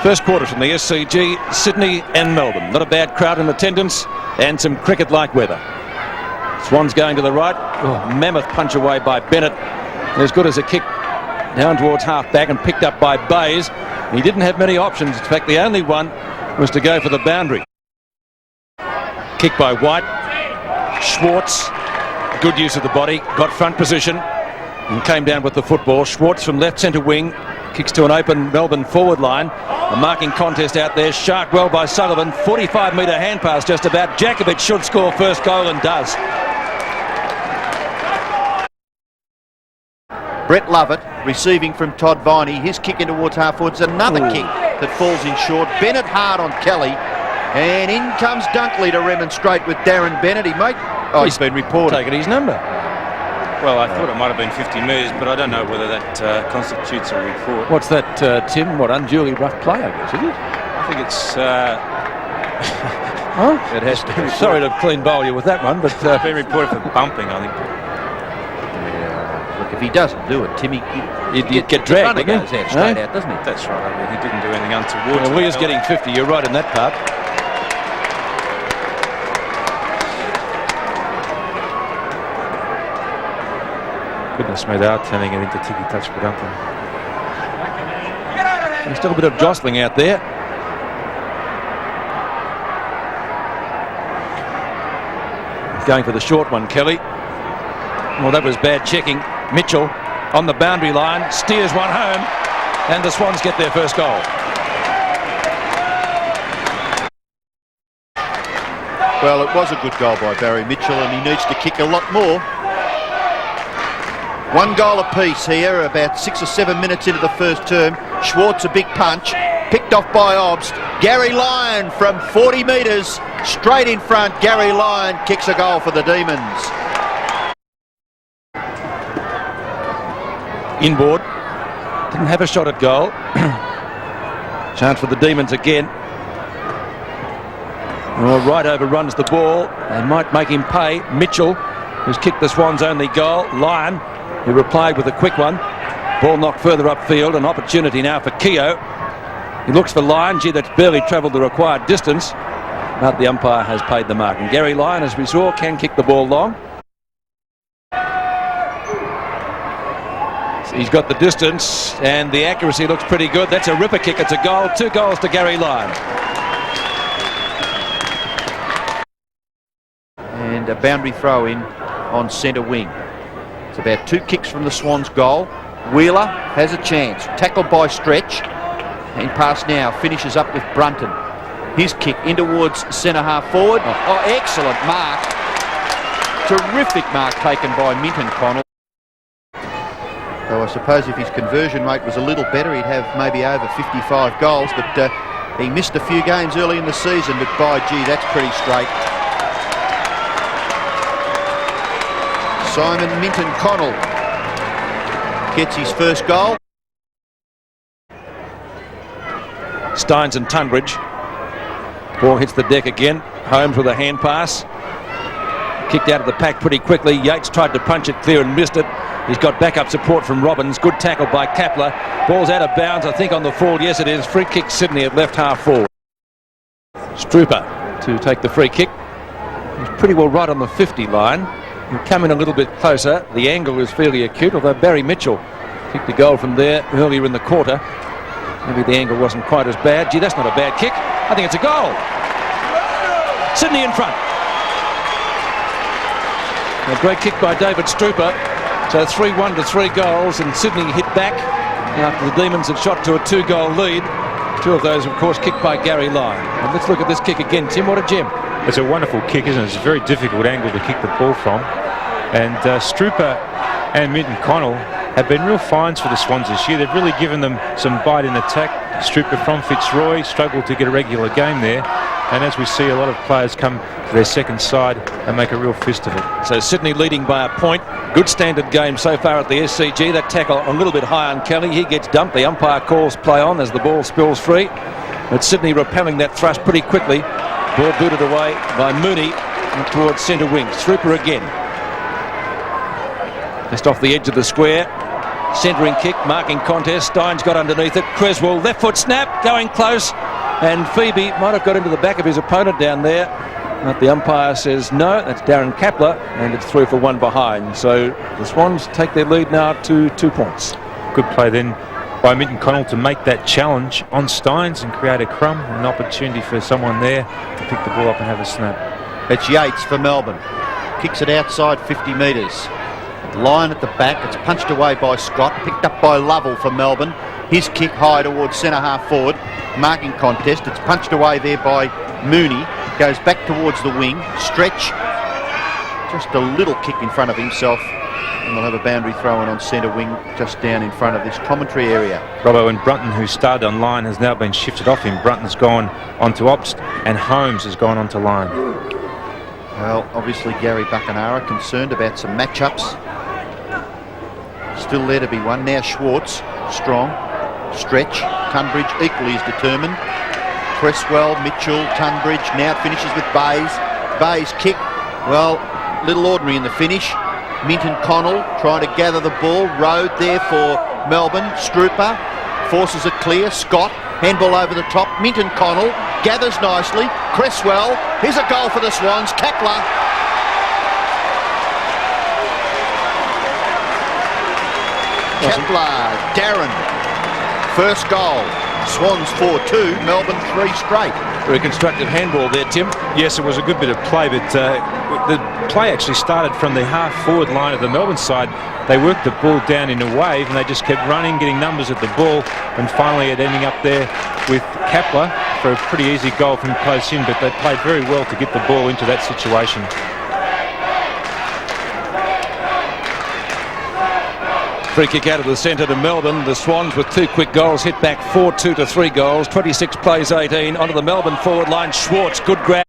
First quarter from the SCG, Sydney and Melbourne. Not a bad crowd in attendance and some cricket-like weather. Swans going to the right. Oh, mammoth punch away by Bennett. As good as a kick down towards half-back and picked up by Bays. He didn't have many options. In fact, the only one was to go for the boundary. Kick by White. Schwartz, good use of the body, got front position and came down with the football. Schwartz from left centre wing, kicks to an open Melbourne forward line. A marking contest out there. Shark well by Sullivan. 45-metre hand pass just about. Jakovic should score first goal and does. Brett Lovett receiving from Todd Viney. His kick in towards half-forwards. Another kick that falls in short. Bennett hard on Kelly. And in comes Dunkley to remonstrate with Darren Bennett. He might... Oh, he's been reported. Taken his number. Well, I thought it might have been 50 metres, but I don't know whether that constitutes a report. What's that, Tim? What, unduly rough play, I guess, is it? I think it's... Oh, it has to be. Sorry to clean bowl you with that one, but... It's been reported for bumping, I think. Yeah, look, if he doesn't do it, Timmy... He'd get dragged, wouldn't he? Goes out straight out, doesn't he? That's right. I mean, he didn't do anything untoward. Well, Weir's getting 50. You're right in that part. Goodness me, they are turning it into ticky-touch, but aren't they? There's still a bit of jostling out there. Going for the short one, Kelly. Well, that was bad checking. Mitchell on the boundary line, steers one home, and the Swans get their first goal. Well, it was a good goal by Barry Mitchell, and he needs to kick a lot more. One goal apiece here, about 6 or 7 minutes into the first term. Schwartz, a big punch, picked off by Obbs. Garry Lyon from 40 metres, straight in front. Garry Lyon kicks a goal for the Demons. Inboard, didn't have a shot at goal. Chance for the Demons again. Well, right overruns the ball. They might make him pay. Mitchell, who's kicked the Swans' only goal. Lyon, who replied with a quick one. Ball knocked further upfield. An opportunity now for Keogh. He looks for Lyon. Gee, that's barely travelled the required distance. But the umpire has paid the mark. And Garry Lyon, as we saw, can kick the ball long. He's got the distance and the accuracy looks pretty good. That's a ripper kick. It's a goal. 2 goals to Garry Lyon. And a boundary throw in on centre wing. It's about 2 kicks from the Swans' goal. Wheeler has a chance. Tackled by Stretch. And pass now. Finishes up with Brunton. His kick in towards centre half forward. Oh, excellent mark. Terrific mark taken by Minton Connell. So I suppose if his conversion rate was a little better, he'd have maybe over 55 goals. But he missed a few games early in the season. But by gee, that's pretty straight. Simon Minton Connell gets his first goal. Steins and Tunbridge. Ball hits the deck again. Holmes with a hand pass. Kicked out of the pack pretty quickly. Yates tried to punch it clear and missed it. He's got backup support from Robbins. Good tackle by Kapler. Ball's out of bounds, I think, on the fall. Yes, it is. Free kick Sydney at left half forward. Strooper to take the free kick. He's pretty well right on the 50 line. He'll come in a little bit closer. The angle is fairly acute, although Barry Mitchell kicked a goal from there earlier in the quarter. Maybe the angle wasn't quite as bad. Gee, that's not a bad kick. I think it's a goal. Sydney in front. A great kick by David Strooper. So 3-1 to 3 goals, and Sydney hit back after the Demons had shot to a 2-goal lead. 2 of those, of course, kicked by Garry Lyon. And let's look at this kick again. Tim, what a gem. It's a wonderful kick, isn't it? It's a very difficult angle to kick the ball from. And Strooper and Minton Connell have been real finds for the Swans this year. They've really given them some bite in attack. Strooper from Fitzroy struggled to get a regular game there. And as we see, a lot of players come to their second side and make a real fist of it. So Sydney leading by a point. Good standard game so far at the SCG. That tackle a little bit high on Kelly. He gets dumped. The umpire calls play on as the ball spills free. But Sydney repelling that thrust pretty quickly. Ball booted away by Mooney towards centre wing. Strooper again. Just off the edge of the square. Centering kick, marking contest. Steins got underneath it. Creswell, left foot snap, going close. And Phoebe might have got into the back of his opponent down there. But the umpire says no. That's Darren Kapler, and it's 3 for 1 behind. So the Swans take their lead now to 2 points. Good play then by Minton Connell to make that challenge on Steins and create a crumb, an opportunity for someone there to pick the ball up and have a snap. It's Yates for Melbourne. Kicks it outside 50 metres. Lyon at the back. It's punched away by Scott. Picked up by Lovell for Melbourne. His kick high towards centre half forward. Marking contest. It's punched away there by Mooney. Goes back towards the wing. Stretch. Just a little kick in front of himself. And they'll have a boundary throw in on centre wing just down in front of this commentary area. Robbo, and Brunton, who started on line, has now been shifted off him. Brunton's gone onto Obst and Holmes has gone onto line. Well, obviously Gary Buckenara concerned about some matchups. Still there to be one. Now Schwartz, strong. Stretch. Tunbridge equally as determined. Cresswell, Mitchell, Tunbridge. Now it finishes with Bays. Bays kick. Well, little ordinary in the finish. Minton Connell trying to gather the ball. Road there for Melbourne. Strooper forces it clear. Scott, handball over the top. Minton Connell gathers nicely. Cresswell, here's a goal for the Swans. Kapler. Kapler, Darren. First goal. Swans 4-2, Melbourne 3 straight. Very constructive handball there, Tim. Yes, it was a good bit of play, but the play actually started from the half-forward line of the Melbourne side. They worked the ball down in a wave, and they just kept running, getting numbers at the ball, and finally it ending up there with Kapler for a pretty easy goal from close in, but they played very well to get the ball into that situation. Free kick out of the centre to Melbourne. The Swans with 2 quick goals hit back 4-2 to 3 goals. 26 plays 18 onto the Melbourne forward line. Schwartz, good grab.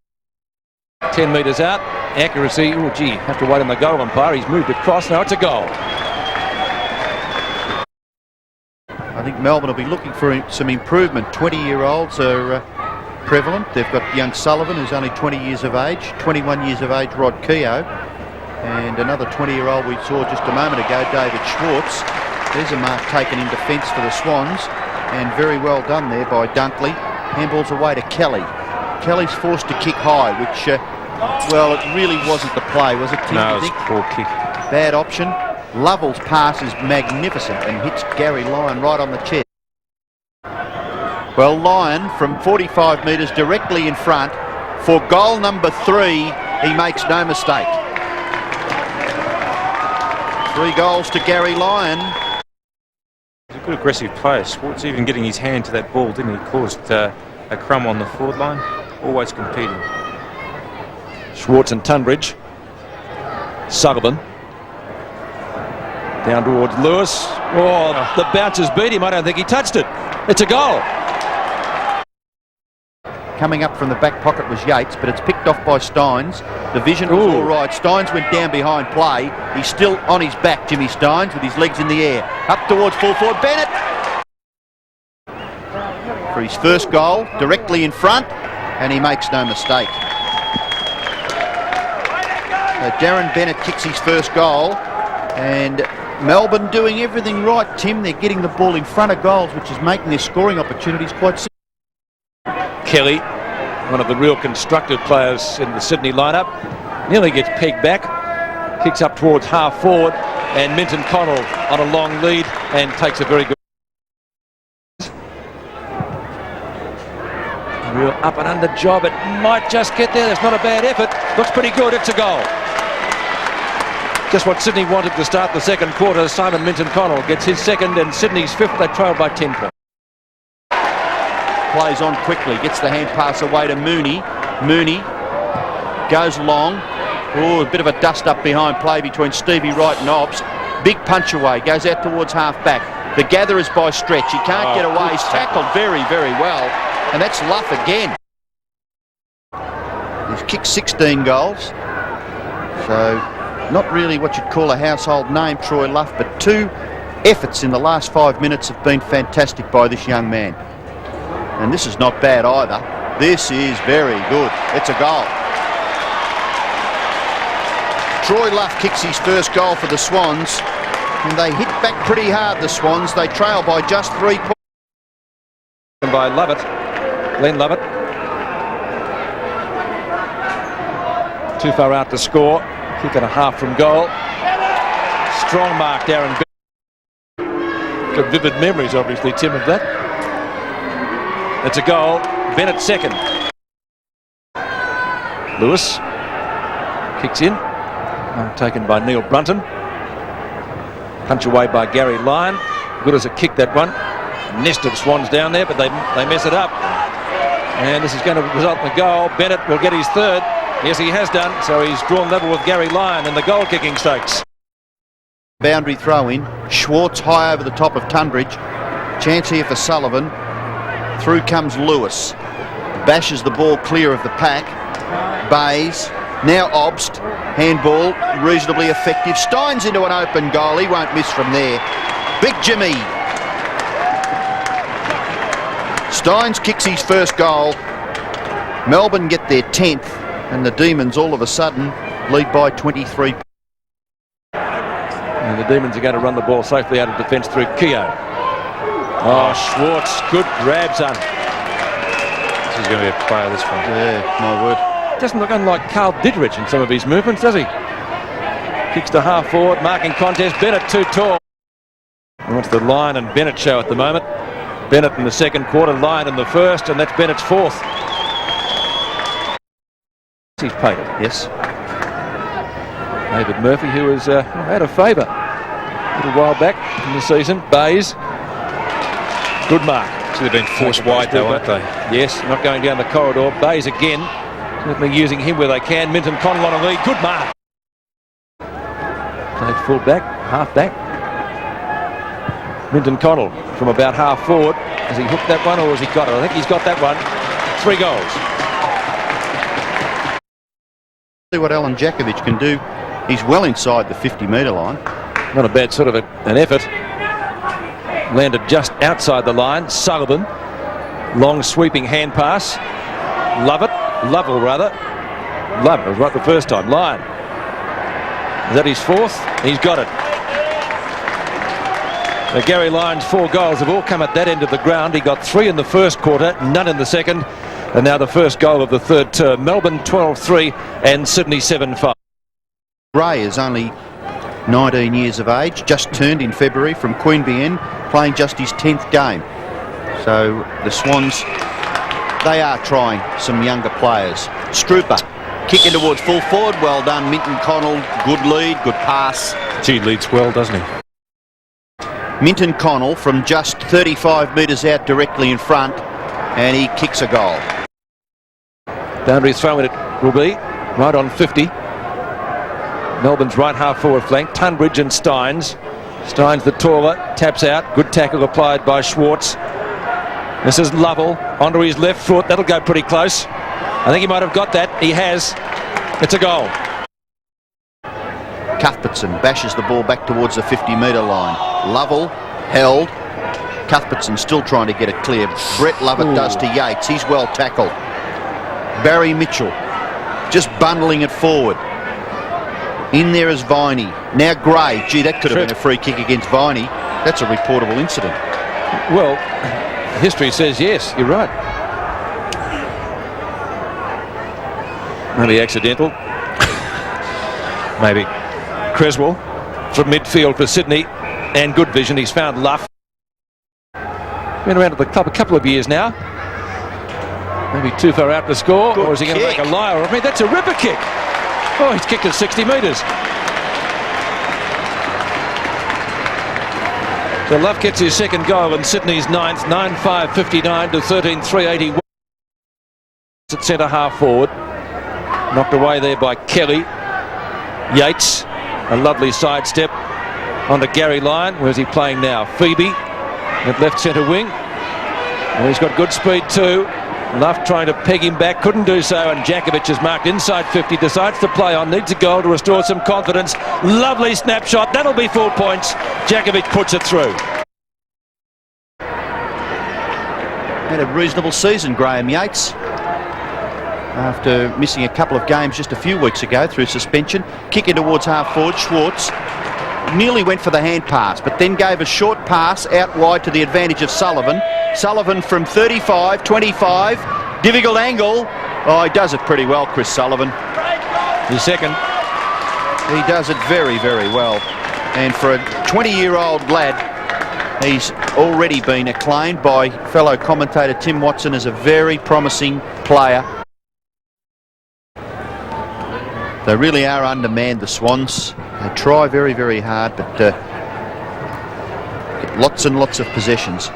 10 metres out. Accuracy. Oh, gee, have to wait on the goal umpire. He's moved across. Now it's a goal. I think Melbourne will be looking for some improvement. 20-year-olds are prevalent. They've got young Sullivan, who's only 20 years of age. 21 years of age, Rod Keogh. And another 20-year-old we saw just a moment ago, David Schwartz. There's a mark taken in defence for the Swans, and very well done there by Dunkley. Handballs away to Kelly. Kelly's forced to kick high, which, well, it really wasn't the play, was it, Tim? No, it was a poor kick. Bad option. Lovell's pass is magnificent and hits Garry Lyon right on the chest. Well, Lyon from 45 metres directly in front. For goal number 3, he makes no mistake. 3 goals to Garry Lyon. He's a good aggressive player. Schwartz even getting his hand to that ball, didn't he? Caused a crumb on the forward line. Always competing. Schwartz and Tunbridge. Sullivan. Down towards Lewis. Oh, the bouncers beat him. I don't think he touched it. It's a goal. Coming up from the back pocket was Yates, but it's picked off by Steins. The vision was all right. Steins went down behind play. He's still on his back, Jimmy Steins, with his legs in the air. Up towards full forward. Bennett! For his first goal, directly in front, and he makes no mistake. So Darren Bennett kicks his first goal, and Melbourne doing everything right, Tim. They're getting the ball in front of goals, which is making their scoring opportunities quite simple. Kelly, one of the real constructive players in the Sydney lineup, nearly gets pegged back, kicks up towards half forward, and Minton Connell on a long lead and takes a very good real up and under job. It might just get there. That's not a bad effort. Looks pretty good. It's a goal. Just what Sydney wanted to start the second quarter. Simon Minton Connell gets his second and Sydney's 5th. They trail by 10 points. Plays on quickly, gets the hand pass away to Mooney. Mooney goes long. Oh, a bit of a dust up behind play between Stevie Wright and Obbs. Big punch away, goes out towards half back. The gather is by Stretch. He can't get away. He's tackled very, very well. And that's Luff again. He's kicked 16 goals. So not really what you'd call a household name, Troy Luff, but 2 efforts in the last 5 minutes have been fantastic by this young man. And this is not bad either. This is very good. It's a goal. Troy Luff kicks his first goal for the Swans. And they hit back pretty hard, the Swans. They trail by just 3 points. By Lovett, Glenn Lovett. Too far out to score. Kick and a half from goal. Strong mark, Darren Bennett. Got vivid memories, obviously, Tim, of that. It's a goal. Bennett second. Lewis kicks in. Taken by Neil Brunton. Punch away by Garry Lyon. Good as a kick, that one. Nest of Swans down there, but they mess it up. And this is going to result in a goal. Bennett will get his third. Yes, he has done. So he's drawn level with Garry Lyon in the goal-kicking stakes. Boundary throw-in. Schwartz high over the top of Tunbridge. Chance here for Sullivan. Through comes Lewis. Bashes the ball clear of the pack. Bays. Now Obst. Handball. Reasonably effective. Steins into an open goal. He won't miss from there. Big Jimmy. Steins kicks his first goal. Melbourne get their 10th. And the Demons all of a sudden lead by 23. And the Demons are going to run the ball safely out of defence through Keogh. Oh, Schwartz, good grab, son. This is going to be a player, this one. Yeah, my word. Doesn't look unlike Carl Didrich in some of his movements, does he? Kicks to half forward, marking contest. Bennett too tall. And what's the Lyon and Bennett show at the moment? Bennett in the second quarter, Lyon in the first, and that's Bennett's fourth. He's paid it, yes. David Murphy, who has had a favour a little while back in the season. Bays. Good mark. Should have been forced wide though, aren't they? Yes, not going down the corridor. Bays again. Certainly using him where they can. Minton Connell on a lead. Good mark. Played full back, half back. Minton Connell from about half forward. Has he hooked that one or has he got it? I think he's got that one. 3 goals. See what Alan Jakovic can do. He's well inside the 50-metre line. Not a bad sort of an effort. Landed just outside the line. Sullivan. Long sweeping hand pass. Lovell rather. Lovett was right the first time. Lyon. Is that his fourth? He's got it. Now, Garry Lyon's 4 goals have all come at that end of the ground. He got 3 in the first quarter, none in the second. And now the first goal of the third term. Melbourne 12-3 and Sydney 7-5. Ray is only 19 years of age, just turned in February from Queanbeyan, playing just his 10th game. So the Swans, they are trying some younger players. Strooper, kicking towards full forward, well done. Minton Connell, good lead, good pass. Gee, leads well, doesn't he? Minton Connell from just 35 metres out directly in front, and he kicks a goal. Boundary throw in it will be right on 50. Melbourne's right half forward flank. Tunbridge and Steins. Steins the taller, taps out. Good tackle applied by Schwartz. This is Lovell onto his left foot. That'll go pretty close. I think he might have got that. He has. It's a goal. Cuthbertson bashes the ball back towards the 50-metre line. Lovell held. Cuthbertson still trying to get it clear. Brett Lovett does to Yates. He's well tackled. Barry Mitchell just bundling it forward. In there is Viney. Now Gray. Gee, that could have been a free kick against Viney. That's a reportable incident. Well, history says yes, you're right. Maybe accidental. Maybe. Creswell from midfield for Sydney. And good vision. He's found Luff. Been around at the club a couple of years now. Maybe too far out to score. Good or is he going to make a liar of me? That's a ripper kick. Oh, he's kicked it 60 metres. So Luff gets his second goal in Sydney's 9th. 9-5-59 to 13-3-81. At centre half forward. Knocked away there by Kelly. Yates. A lovely sidestep onto Garry Lyon. Where's he playing now? Phoebe at left centre wing. And he's got good speed too. Luff trying to peg him back, couldn't do so, and Jakovic is marked inside 50, decides to play on, needs a goal to restore some confidence. Lovely snapshot, that'll be 4 points. Jakovic puts it through. Had a reasonable season, Graham Yates, after missing a couple of games just a few weeks ago through suspension. Kicking towards half forward, Schwartz. nearly went for the hand pass, but then gave a short pass out wide to the advantage of Sullivan. Sullivan from 35, 25, difficult angle. Oh, he does it pretty well, Chris Sullivan. His second. He does it very, very well. And for a 20-year-old lad, he's already been acclaimed by fellow commentator Tim Watson as a very promising player. They really are undermanned, the Swans. They try very, very hard, but get lots and lots of possessions.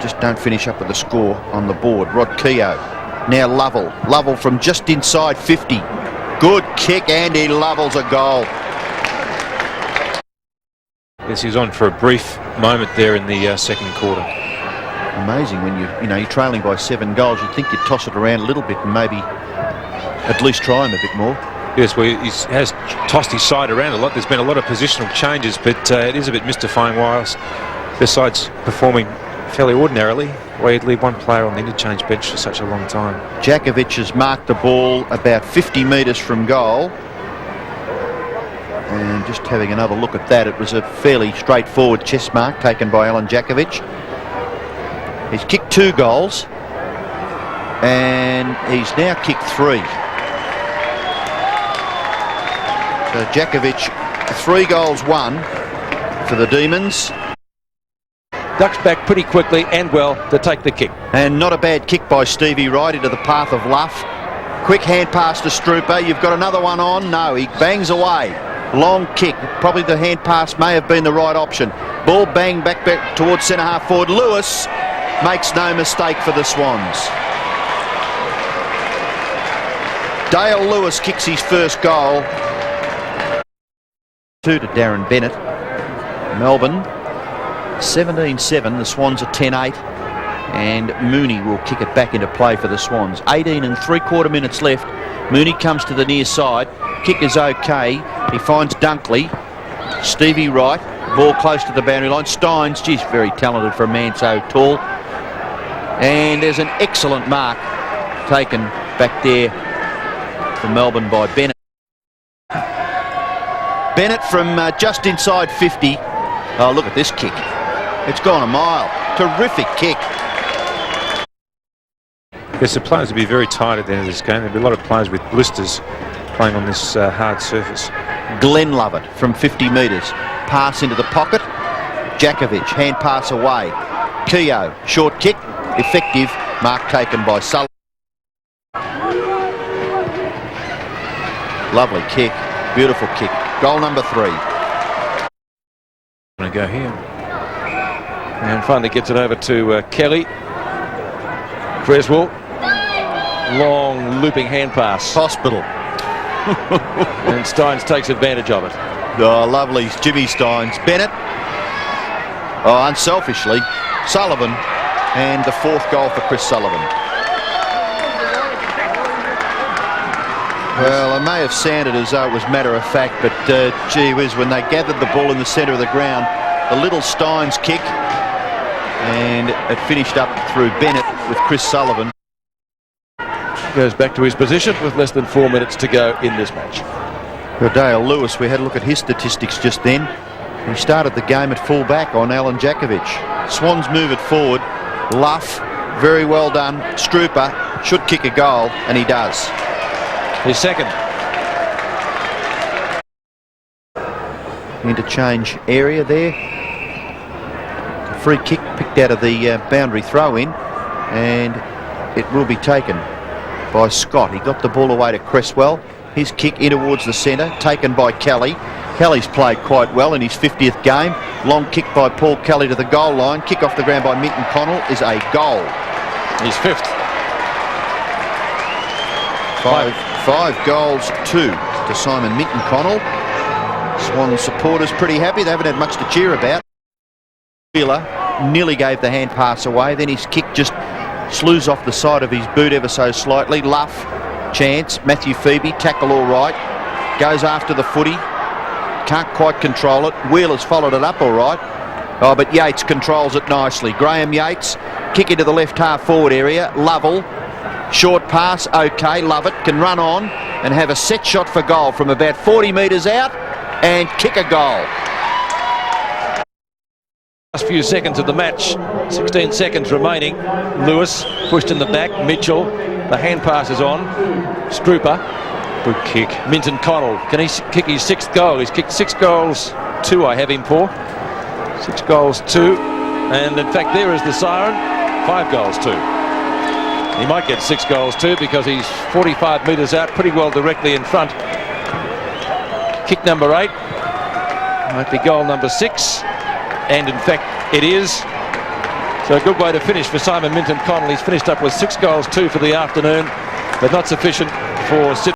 Just don't finish up with a score on the board. Rod Keogh. Now Lovell. Lovell from just inside 50. Good kick, and he levels a goal. Yes, he was on for a brief moment there in the second quarter. Amazing when you're trailing by 7 goals. You'd think you'd toss it around a little bit and maybe at least try him a bit more. Yes, well, he has tossed his side around a lot. There's been a lot of positional changes, but it is a bit mystifying whilst besides performing fairly ordinarily, why you'd leave one player on the interchange bench for such a long time. Jakovic has marked the ball about 50 metres from goal. And just having another look at that, it was a fairly straightforward chest mark taken by Alan Jakovic. He's kicked 2 goals, and he's now kicked 3. So Jakovic, 3 goals, 1 for the Demons. Ducks back pretty quickly and well to take the kick. And not a bad kick by Stevie Wright into the path of Luff. Quick hand pass to Strooper. You've got another one on. No, he bangs away. Long kick. Probably the hand pass may have been the right option. Ball bang back towards centre half forward. Lewis makes no mistake for the Swans. Dale Lewis kicks his first goal. 2 to Darren Bennett. Melbourne 17-7. The Swans are 10-8. And Mooney will kick it back into play for the Swans. 18 3/4 minutes left. Mooney comes to the near side. Kick is okay. He finds Dunkley. Stevie Wright. Ball close to the boundary line. Steins, geez, very talented for a man so tall. And there's an excellent mark taken back there for Melbourne by Bennett. Bennett from just inside 50. Oh, look at this kick. It's gone a mile. Terrific kick. Yes, the players will be very tired at the end of this game. There'll be a lot of players with blisters playing on this hard surface. Glenn Lovett from 50 metres. Pass into the pocket. Jakovic, hand pass away. Keogh, short kick. Effective. Mark taken by Sullivan. Lovely kick. Beautiful kick. Goal number 3. Going to go here. And finally gets it over to Kelly. Creswell. Long looping hand pass. Hospital. And Steins takes advantage of it. Oh, lovely. Jimmy Steins. Bennett. Oh, unselfishly. Sullivan. And the 4th goal for Chris Sullivan. Well, I may have sounded as though it was matter of fact, but gee whiz, when they gathered the ball in the centre of the ground, the little Steins kick, and it finished up through Bennett with Chris Sullivan. Goes back to his position with less than 4 minutes to go in this match. For Dale Lewis, we had a look at his statistics just then. He started the game at full back on Alan Jakovic. Swans move it forward. Luff, very well done. Strooper should kick a goal, and he does. His second. Interchange area there. A free kick picked out of the boundary throw-in, and it will be taken by Scott. He got the ball away to Cresswell. His kick in towards the centre, taken by Kelly. Kelly's played quite well in his 50th game. Long kick by Paul Kelly to the goal line. Kick off the ground by Minton Connell is a goal. His 5th. 5 goals, 2 to Simon Minton Connell. Swan supporters pretty happy. They haven't had much to cheer about. Wheeler nearly gave the hand pass away. Then his kick just slews off the side of his boot ever so slightly. Luff, chance. Matthew Phoebe, tackle all right. Goes after the footy. Can't quite control it. Wheeler's followed it up all right. Oh, but Yates controls it nicely. Graham Yates, kick into the left half forward area. Lovell, short pass, okay. Lovett can run on and have a set shot for goal from about 40 metres out and kick a goal. Last few seconds of the match, 16 seconds remaining. Lewis pushed in the back. Mitchell, the hand pass is on. Strooper, Good kick. Minton Connell, can he kick his 6th goal? He's kicked 6 goals, 2 I have him for. 6 goals, 2, and in fact there is the siren, 5 goals, 2. He might get 6 goals, 2, because he's 45 metres out, pretty well directly in front. Kick number 8, might be goal number 6. And in fact it is. So a good way to finish for Simon Minton Connell. He's finished up with 6 goals, 2 for the afternoon, but not sufficient for Sydney.